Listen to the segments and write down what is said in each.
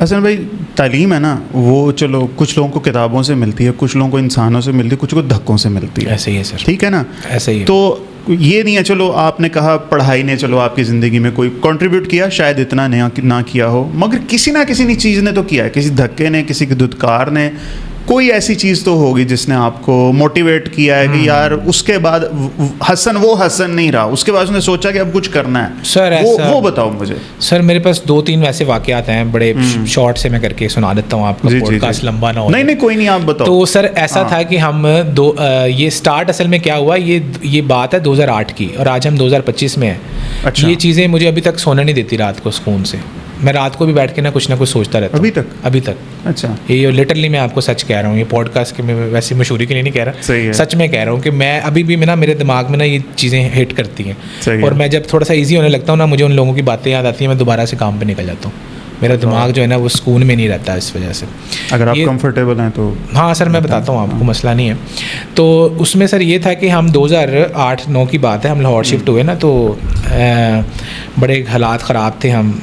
हसन भाई, तालीम है ना, वो चलो कुछ लोगों को किताबों से मिलती है, कुछ लोगों को इंसानों से मिलती है, कुछ को धक्कों से मिलती है। ऐसे ही है सर, ठीक है ना? ऐसे ही है। तो ये नहीं है, चलो आपने कहा पढ़ाई ने चलो आपकी ज़िंदगी में कोई कंट्रीब्यूट किया, शायद इतना ना किया हो, मगर किसी ना किसी चीज़ ने तो किया है, किसी धक्के ने, किसी धुतकार ने, कोई ऐसी चीज़ तो होगी जिसने आपको मोटिवेट किया है कि यार उसके बाद हसन वो हसन नहीं रहा, उसके बाद उसने सोचा कि अब कुछ करना है। सर वो बताओ मुझे। सर मेरे पास 2-3 वैसे वाकयात हैं, बड़े शॉर्ट से मैं करके सुना देता हूँ आपका, पॉडकास्ट लंबा ना हो। नहीं कोई नहीं, आप बताओ। तो सर ऐसा था कि हम ये स्टार्ट असल में क्या हुआ, ये बात है 2008 की और आज हम 2025 में हैं। अच्छा। ये चीज़ें मुझे अभी तक सोने नहीं देती रात को सुकून से। मैं रात को भी बैठ के ना कुछ सोचता रहता हूँ अभी तक। अच्छा। ये लिटरली मैं आपको सच कह रहा हूँ, ये पॉडकास्ट के मैं वैसे मशहूरी के लिए नहीं कह रहा, सही है। सच में कह रहा हूँ कि मैं अभी भी मेरे दिमाग में ना ये चीज़ें हिट करती हैं, और मैं जब थोड़ा सा ईजी होने लगता हूँ ना, मुझे उन लोगों की बातें याद आती हैं, मैं दोबारा से काम पे निकल जाता हूँ। मेरा दिमाग जो है ना वो सुकून में नहीं रहता इस वजह से। अगर आप कंफर्टेबल हैं तो हाँ सर, मैं बताता हूँ आपको, मसला नहीं है। तो उसमें सर ये था कि हम 2008-9 की बात है, हम लाहौर शिफ्ट हुए ना, तो बड़े हालात ख़राब थे। हम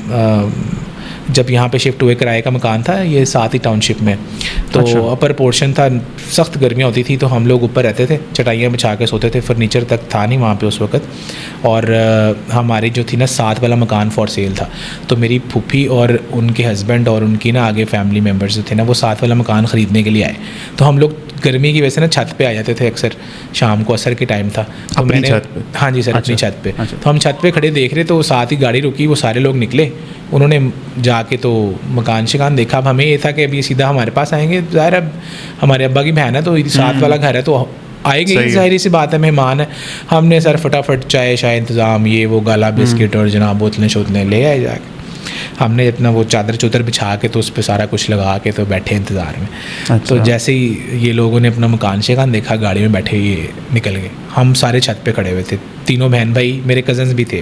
जब यहाँ पे शिफ्ट हुए, किराए का मकान था ये साथ ही टाउनशिप में, तो अच्छा। अपर पोर्शन था, सख्त गर्मियाँ होती थी, तो हम लोग ऊपर रहते थे, चटाइयाँ बिछा के सोते थे, फर्नीचर तक था नहीं वहाँ पे उस वक्त। और हमारी जो थी ना, साथ वाला मकान फॉर सेल था, तो मेरी फूफी और उनके हस्बैंड और उनकी ना आगे फैमिली मेम्बर्स जो थे ना, वो साथ वाला मकान ख़रीदने के लिए आए। तो हम लोग गर्मी की वजह से ना छत पे आ जाते थे अक्सर, शाम को असर के टाइम था, तो मैंने हाँ जी सर, अपनी छत पे। तो हम छत पे खड़े देख रहे, तो साथ ही गाड़ी रुकी, वो सारे लोग निकले, उन्होंने जाके तो मकान शिकान देखा। अब हमें ये था कि अभी सीधा हमारे पास आएंगे, ज़ाहिर अब हमारे अब्बा की बहन है तो साथ वाला घर है तो आएंगे, ज़ाहिर सी बात है, मेहमान है। हमने सर फटाफट चाय शाय इंतज़ाम, ये वो गाला बिस्किट और जनाब बोतलें शोतलें ले आए जाके। हमने अपना वो चादर चूदर बिछा के तो उस पर सारा कुछ लगा के तो बैठे इंतज़ार में। अच्छा। तो जैसे ही ये लोगों ने अपना मकान शिकान देखा, गाड़ी में बैठे ये निकल गए। हम सारे छत पे खड़े हुए थे, तीनों बहन भाई, मेरे कज़न्स भी थे,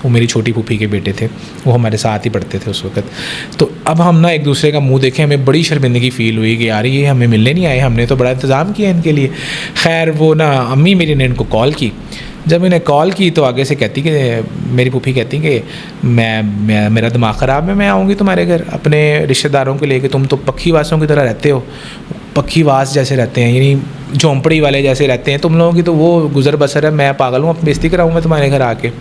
वो मेरी छोटी फूफी के बेटे थे, वो हमारे साथ ही पढ़ते थे उस वक्त। तो अब हम ना एक दूसरे का मुंह देखे, हमें बड़ी शर्मिंदगी फ़ील हुई कि यार ये हमें मिलने नहीं आए, हमने तो बड़ा इंतज़ाम किया इनके लिए। खैर वो ना अम्मी मेरी ने इनको कॉल की, जब इन्हें कॉल की तो आगे से कहती कि मेरी फूफी कहती कि मैं मेरा दिमाग ख़राब है, मैं आऊँगी तुम्हारे घर अपने रिश्तेदारों को लेके, तुम तो पक्की वासों की तरह रहते हो, पक्की वास जैसे रहते हैं, यानी झोंपड़ी वाले जैसे रहते हैं तुम लोगों की, तो वो गुजर बसर है, मैं पागल हूँ, अपनी बेइज्जती कराऊँ मैं तुम्हारे घर आके।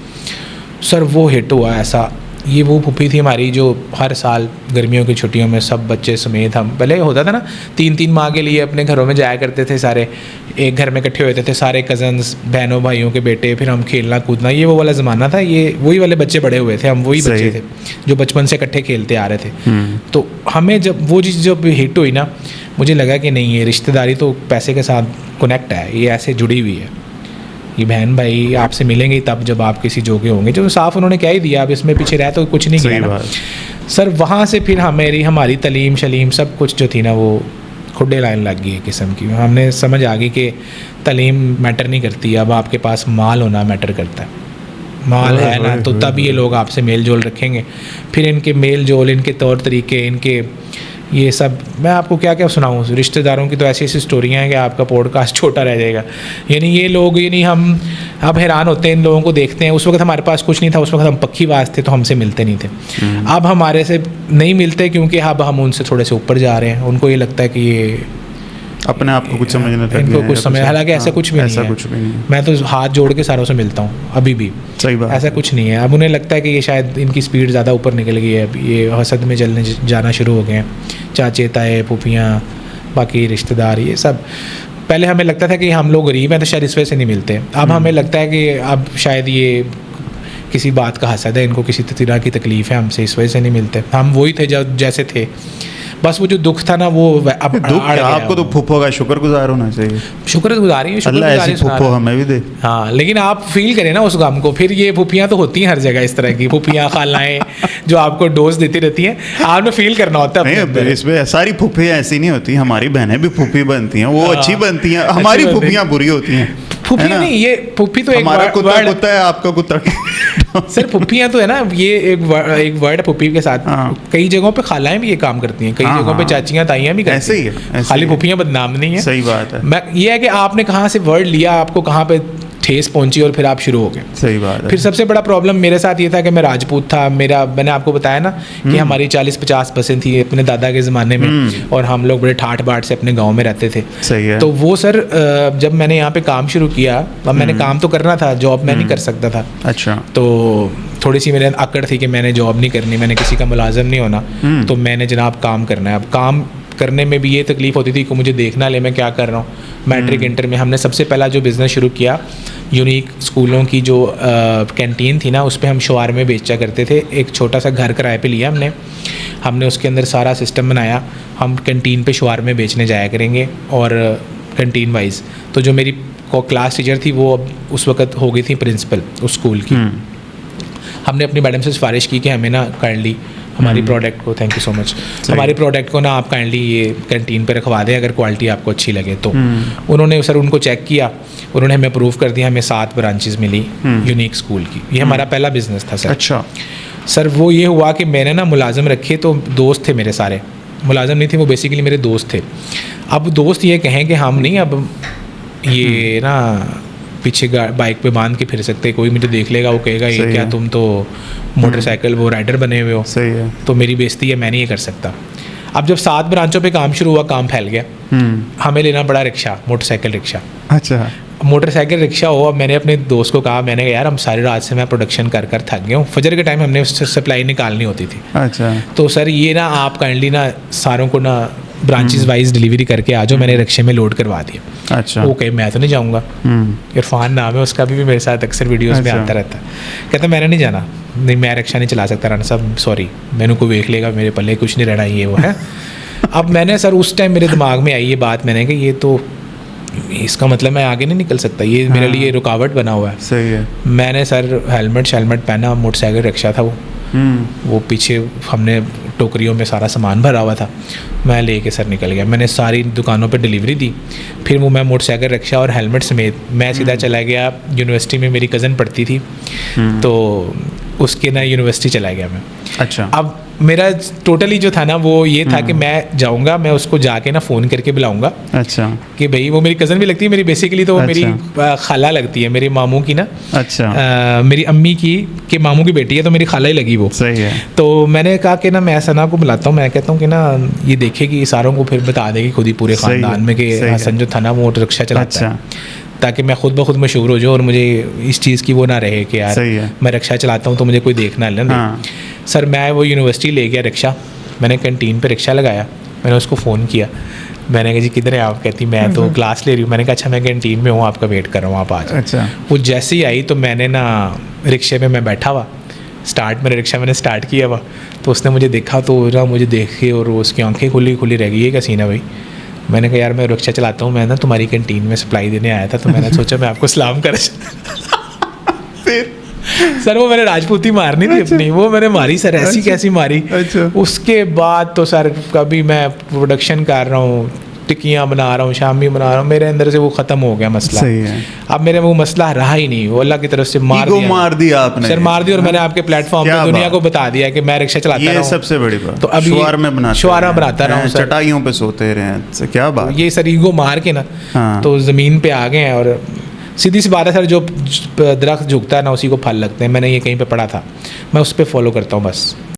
सर वो हिट हुआ ऐसा। ये वो फूफी थी हमारी जो हर साल गर्मियों की छुट्टियों में सब बच्चे समेत, हम पहले होता था ना 3-3 माह के लिए अपने घरों में जाया करते थे, सारे एक घर में इकट्ठे होते थे, सारे कज़न्स, बहनों भाइयों के बेटे, फिर हम खेलना कूदना, ये वो वाला ज़माना था। ये वही वाले बच्चे बड़े हुए थे, हम वही बच्चे थे जो बचपन से इकट्ठे खेलते आ रहे थे। तो हमें जब वो चीज़ जब हिट हुई ना, मुझे लगा कि नहीं, ये रिश्तेदारी तो पैसे के साथ कनेक्ट है, ये ऐसे जुड़ी हुई है, ये बहन भाई आपसे मिलेंगे तब जब आप किसी जोगे होंगे, जो साफ उन्होंने कह ही दिया, अब इसमें पीछे रह तो कुछ नहीं किया। सर वहाँ से फिर हमारी तलीम शलीम सब कुछ जो थी ना, वो खुडे लाइन लग गई किस्म की। हमने समझ आ गई कि तलीम मैटर नहीं करती, अब आपके पास माल होना मैटर करता है। माल है ना तो तब ये लोग आपसे मेल जोल रखेंगे। फिर इनके मेल जोल, इनके तौर तरीके, इनके ये सब, मैं आपको क्या क्या सुनाऊँ। रिश्तेदारों की तो ऐसी ऐसी स्टोरियाँ हैं कि आपका पॉडकास्ट छोटा रह जाएगा। यानी ये लोग, यानी हम अब हैरान होते हैं इन लोगों को देखते हैं। उस वक्त हमारे पास कुछ नहीं था, उस वक्त हम पक्की वास थे तो हमसे मिलते नहीं थे। अब हमारे से नहीं मिलते क्योंकि अब हम उनसे थोड़े से ऊपर जा रहे हैं। उनको ये लगता है कि ये अपने आप को कुछ समझने लगते हैं, इनको कुछ समझ, हालांकि ऐसा कुछ भी नहीं है। मैं तो हाथ जोड़ के सारों से मिलता हूँ अभी भी, सही बात, ऐसा कुछ नहीं है। अब उन्हें लगता है कि ये शायद इनकी स्पीड ज़्यादा ऊपर निकल गई है, अब ये हसद में जलने जाना शुरू हो गए हैं, चाचे ताए फूफियाँ बाकी रिश्तेदार, ये सब। पहले हमें लगता था कि हम लोग गरीब हैं तो शायद इस वजह से नहीं मिलते। अब हमें लगता है कि अब शायद ये किसी बात का हसद है, इनको किसी तरह की तकलीफ़ है, हमसे इस वजह से नहीं मिलते। हम वही थे जब जैसे थे, बस वो जो दुख था ना वो अब दुख आपको तो फूफो का शुक्रगुजार होना चाहिए। शुक्रगुजारी है, अल्लाह ऐसी फूफो हमें भी दे। हाँ, लेकिन आप फील करें ना उस गम को। फिर ये फूफियाँ तो होती हैं हर जगह, इस तरह की फूफियाँ खालाएँ जो आपको डोज देती रहती हैं, आपने फील करना होता है। इसमें सारी फूफियाँ ऐसी नहीं होती, हमारी बहनें भी फूफी बनती हैं, वो अच्छी बनती हैं, हमारी फूफियाँ बुरी होती हैं। फूफियाँ नहीं, ये फूफी तो हमारा कुत्ता है, आपका कुत्ता सर फूफियाँ तो है ना, ये एक वर्ड है फूफी के साथ। कई जगहों पे खालाएं भी ये काम करती हैं, कई जगहों पे चाचियाँ ताइयाँ भी करती हैं, खाली फूफियाँ बदनाम नहीं है। सही बात है। मैं ये है कि आपने कहाँ से वर्ड लिया, आपको कहाँ पे ठेस पहुंची और फिर आप शुरू हो गए। सही बात है। फिर सबसे बड़ा प्रॉब्लम मेरे साथ ये था कि मैं राजपूत था, मैंने आपको बताया ना कि हमारी 40-50 बसें थी अपने दादा के ज़माने में, और हम लोग बड़े ठाठ बाट से अपने गांव में रहते थे। सही है। तो वो सर जब मैंने यहाँ पे काम शुरू किया, अब मैंने काम तो करना था, जॉब मैं नहीं कर सकता था। अच्छा। तो थोड़ी सी मेरे अकड़ थी कि मैंने जॉब नहीं करनी, मैंने किसी का मुलाजिम नहीं होना, तो मैंने जनाब काम करना है। अब काम करने में भी ये तकलीफ़ होती थी कि मुझे देखना ले मैं क्या कर रहा हूँ। मैट्रिक इंटर में हमने सबसे पहला जो बिज़नेस शुरू किया, यूनिक स्कूलों की जो कैंटीन थी ना, उस पर हम शवारमे बेचा करते थे। एक छोटा सा घर किराए पे लिया हमने उसके अंदर सारा सिस्टम बनाया, हम कैंटीन पे शवारमे बेचने जाया करेंगे और कैंटीन वाइज। तो जो मेरी क्लास टीचर थी वो अब उस वक्त हो गई थी प्रिंसिपल उस स्कूल की। हमने अपनी मैडम से सिफारिश की कि हमें ना काइंडली हमारी प्रोडक्ट को, थैंक यू सो मच, हमारी प्रोडक्ट को ना आप काइंडली ये कैंटीन पे रखवा दें अगर क्वालिटी आपको अच्छी लगे तो। उन्होंने सर उनको चेक किया, उन्होंने हमें अप्रूव कर दिया, हमें 7 ब्रांचेस मिली यूनिक स्कूल की। ये हमारा पहला बिजनेस था सर। अच्छा सर, वो ये हुआ कि मैंने ना मुलाजिम रखे, तो दोस्त थे मेरे सारे, मुलाजिम नहीं थे वो, बेसिकली मेरे दोस्त थे। अब दोस्त ये कहें कि हम नहीं अब ये ना पीछे बाइक पे बांध के फिर सकते, कोई मुझे देख लेगा वो कहेगा ये क्या तुम तो मोटरसाइकिल वो राइडर बने हुए हो। सही है। तो मेरी बेइज्जती है, मैं नहीं ये कर सकता। अब जब 7 ब्रांचों पे काम शुरू हुआ, काम फैल गया, हमें लेना पड़ा रिक्शा, मोटरसाइकिल रिक्शा। अच्छा। मोटरसाइकिल रिक्शा हो। अब मैंने अपने दोस्त को कहा, मैंने कहा यार हम सारी रात से मैं प्रोडक्शन कर थक गया हूँ, फजर के टाइम हमने उससे सप्लाई निकालनी होती थी। अच्छा। तो सर ये ना आप काइंडली ना सारों को ना ब्रांचेस वाइज डिलीवरी करके आ जाओ, मैंने रिक्शे में लोड करवा दिया। अच्छा। ओके, मैं तो नहीं जाऊँगा। इरफान नाम है उसका, भी मेरे साथ अक्सर वीडियोस में आता रहता है। कहता मैंने नहीं जाना, नहीं मैं रिक्शा नहीं चला सकता राना साहब, सॉरी, मैंने को देख लेगा, मेरे पल्ले कुछ नहीं रहना, ये वो है। अब मैंने सर उस टाइम मेरे दिमाग में आई ये बात, मैंने कहा ये तो इसका मतलब मैं आगे नहीं निकल सकता, ये मेरे लिए रुकावट बना हुआ है। सही है। मैंने सर हेलमेट पहना, मोटरसाइकिल रिक्शा था वो पीछे हमने टोकरियों में सारा सामान भरा हुआ था, मैं लेके सर निकल गया। मैंने सारी दुकानों पे डिलीवरी दी, फिर वो मैं मोटरसाइकिल रिक्शा और हेलमेट समेत मैं सीधा चला गया यूनिवर्सिटी में, मेरी कज़न पढ़ती थी तो उसके ना यूनिवर्सिटी चला गया मैं। अच्छा। अब मेरा टोटली जो था ना वो ये था कि मैं जाऊंगा, मैं उसको जाके ना फ़ोन करके बुलाऊंगा। अच्छा। कि भाई वो मेरी कज़न भी लगती है मेरी, बेसिकली तो वो मेरी खाला लगती है, मेरे मामू की ना। अच्छा। मेरी अम्मी की के मामू की बेटी है, तो मेरी खाला ही लगी वो। सही है। तो मैंने कहा कि ना मैं सना को बुलाता हूँ, मैं कहता हूँ कि ना ये देखेगी सारों को, फिर बता देगी खुद ही पूरे ख़ानदान में कि हसन जो था ना वो रिक्शा चलाता है, ताकि मैं खुद ब खुद मशहूर हो जाऊँ और मुझे इस चीज़ की वो ना रहे कि यार मैं रिक्शा चलाता हूँ तो मुझे कोई देखना लेना। सर मैं वो यूनिवर्सिटी ले गया रिक्शा, मैंने कैंटीन पे रिक्शा लगाया, मैंने उसको फ़ोन किया, मैंने कहा जी किधर है आप? कहती मैं तो क्लास ले रही हूँ। मैंने कहा अच्छा मैं कैंटीन में हूँ, आपका वेट कर रहा हूँ, आप आ जाओ। अच्छा। वो जैसे ही आई तो मैंने ना रिक्शे में मैं बैठा हुआ, मेरा रिक्शा मैंने स्टार्ट किया हुआ, तो उसने मुझे देखा तो ना मुझे देख के और उसकी आंखें खुली रह गई, ये क्या सीन है भाई? मैंने कहा यार मैं रिक्शा चलाता हूँ, मैं ना तुम्हारी कैंटीन में सप्लाई देने आया था, तो मैंने सोचा मैं आपको सलाम कर। फिर सर वो मैंने राजपूती मारनी थी अपनी, वो मैंने मारी सर, ऐसी कैसी मारी। अच्छा। उसके बाद तो सर कभी मैं प्रोडक्शन कर रहा हूँ, टिक्कियाँ बना रहा हूँ, शामी बना रहा हूँ, मेरे अंदर से वो ख़त्म हो गया मसला। सही है। अब मेरे वो मसला रहा ही नहीं, वो अल्लाह की तरफ से मार दिया आपने सर, मार दिया। और मैंने आपके प्लेटफॉर्म पे दुनिया को बता दिया कि मैं रिक्शा चलाता रहा हूं। ये सबसे बड़ी बात। तो अभी शवारा बनाता रहा हूँ, चटाइयों पे सोते रहे, क्या बात। ये सर ईगो मार के ना तो ज़मीन पे आ गए हैं, और सीधी सी बात है सर, जो दरख्त झुकता है ना उसी को फल लगते हैं। मैंने ये कहीं पे पढ़ा था, मैं उस पर फॉलो करता हूँ बस।